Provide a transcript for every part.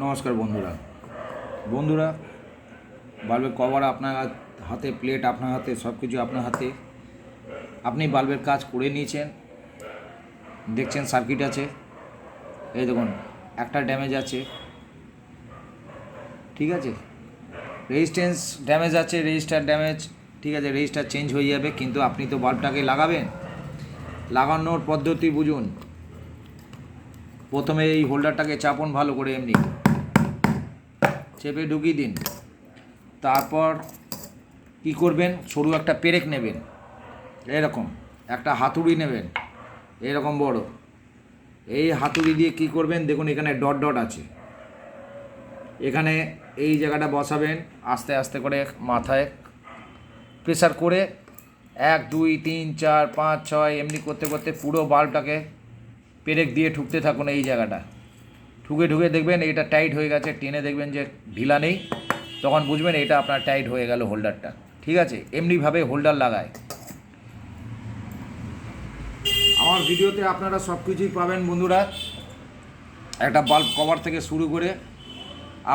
নমস্কার বন্ধুরা বন্ধুরা বাল্বের কভার আপনার হাতে, প্লেট আপনার হাতে, সব কিছু আপনার হাতে। আপনি বাল্বের কাজ করে নিয়েছেন, দেখছেন সার্কিট আছে, এই দেখুন একটা ড্যামেজ আছে, ঠিক আছে, রেজিস্ট্যান্স ড্যামেজ আছে, রেজিস্টার ড্যামেজ, ঠিক আছে, রেজিস্টার চেঞ্জ হয়ে যাবে, কিন্তু আপনি তো বাল্বটাকে লাগাবেন। লাগানোর পদ্ধতি বুঝুন। প্রথমে এই হোল্ডারটাকে চাপুন ভালো করে, এমনি চেপে ঢুকিয়ে দিন। তারপর কী করবেন, সরু একটা পেরেক নেবেন, এরকম একটা হাতুড়ি নেবেন, এরকম বড়। এই হাতুড়ি দিয়ে কী করবেন, দেখুন এখানে ডট ডট আছে, এখানে এই জায়গাটা বসাবেন, আস্তে আস্তে করে মাথায় প্রেসার করে 1 2 3 4 5 6 এমনি করতে করতে পুরো বাল্বটাকে পেরেক দিয়ে ঠুকতে থাকুন। এই জায়গাটা ঠুকে ঠুকে দেখবেন এটা টাইট হয়ে গেছে, টেনে দেখবেন যে ঢিলা নেই, তখন বুঝবেন এটা আপনার টাইট হয়ে গেল হোল্ডারটা, ঠিক আছে। এমনিভাবে হোল্ডার লাগায়। আমার ভিডিওতে আপনারা সব কিছুই পাবেন বন্ধুরা, একটা বাল্ব কভার থেকে শুরু করে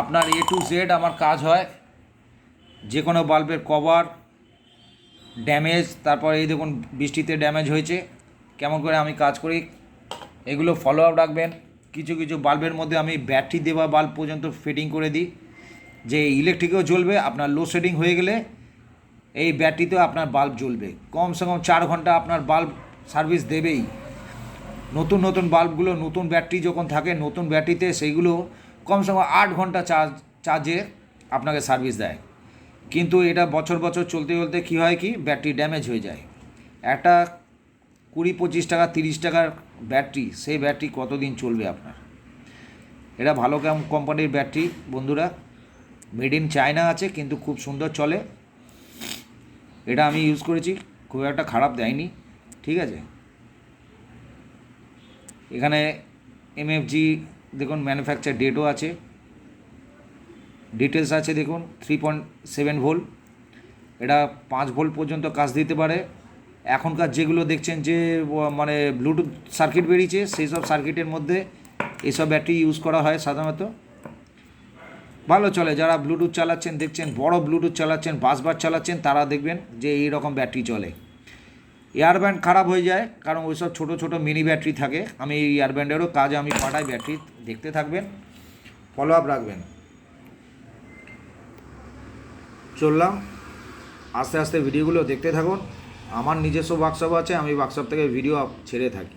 আপনার A to Z আমার কাজ হয়। যে কোনো বাল্বের কভার ড্যামেজ, তারপর এই দেখুন বৃষ্টিতে ড্যামেজ হয়েছে, কেমন করে আমি কাজ করি এগুলো ফলো আপ রাখবেন। কিছু কিছু বাল্বের মধ্যে আমি ব্যাটারি দেওয়া বাল্ব পর্যন্ত ফিটিং করে দিই, যে ইলেকট্রিকেও জ্বলবে। আপনার লোডশেডিং হয়ে গেলে এই ব্যাটারিতেও আপনার বাল্ব জ্বলবে। কমসে কম 4 ঘন্টা আপনার বাল্ব সার্ভিস দেবেই। নতুন নতুন বাল্বগুলো নতুন ব্যাটারি যখন থাকে, নতুন ব্যাটারিতে সেইগুলো কমসে কম 8 ঘন্টা চার্জে আপনাকে সার্ভিস দেয়। কিন্তু এটা বছর বছর চলতে চলতে কী হয়, কি ব্যাটারি ড্যামেজ হয়ে যায়। একটা 20-25 টাকা 30 টাকার ব্যাটারি, সেই ব্যাটারি কতদিন চলবে আপনার? এটা ভালো কোম্পানির ব্যাটারি বন্ধুরা, মেড ইন চায়না আছে, কিন্তু খুব সুন্দর চলে। এটা আমি ইউজ করেছি, খুব একটা খারাপ দেয়নি, ঠিক আছে। এখানে MFG দেখুন ম্যানুফ্যাকচার ডেটও আছে, ডিটেলস আছে দেখুন। 3.7 ভোল্ট, এটা 5 ভোল্ট পর্যন্ত কাজ দিতে পারে। এখনকার যেগুলো দেখছেন যে মানে ব্লুটুথ সার্কিট বেরিয়েছে, সেই সব সার্কিটের মধ্যে এইসব ব্যাটারি ইউজ করা হয় সাধারণত। ভালো চলে। যারা ব্লুটুথ চালাচ্ছেন, দেখছেন বড় ব্লুটুথ চালাচ্ছেন, বাসবার চালাচ্ছেন, তারা দেখবেন যে এই রকম ব্যাটারি চলে। এয়ারব্যান্ড খারাপ হয়ে যায়, কারণ ওই সব ছোটো ছোটো মিনি ব্যাটারি থাকে। আমি এই এয়ারব্যান্ডেরও কাজ আমি পাঠাই, ব্যাটারি দেখতে থাকবেন, ফলো আপ রাখবেন। চললাম, আস্তে আস্তে ভিডিওগুলো দেখতে থাকুন। আমার নিজস্ব ওয়ার্কশপ আছে, আমি ওয়ার্কশপ থেকে ভিডিও ছেড়ে থাকি।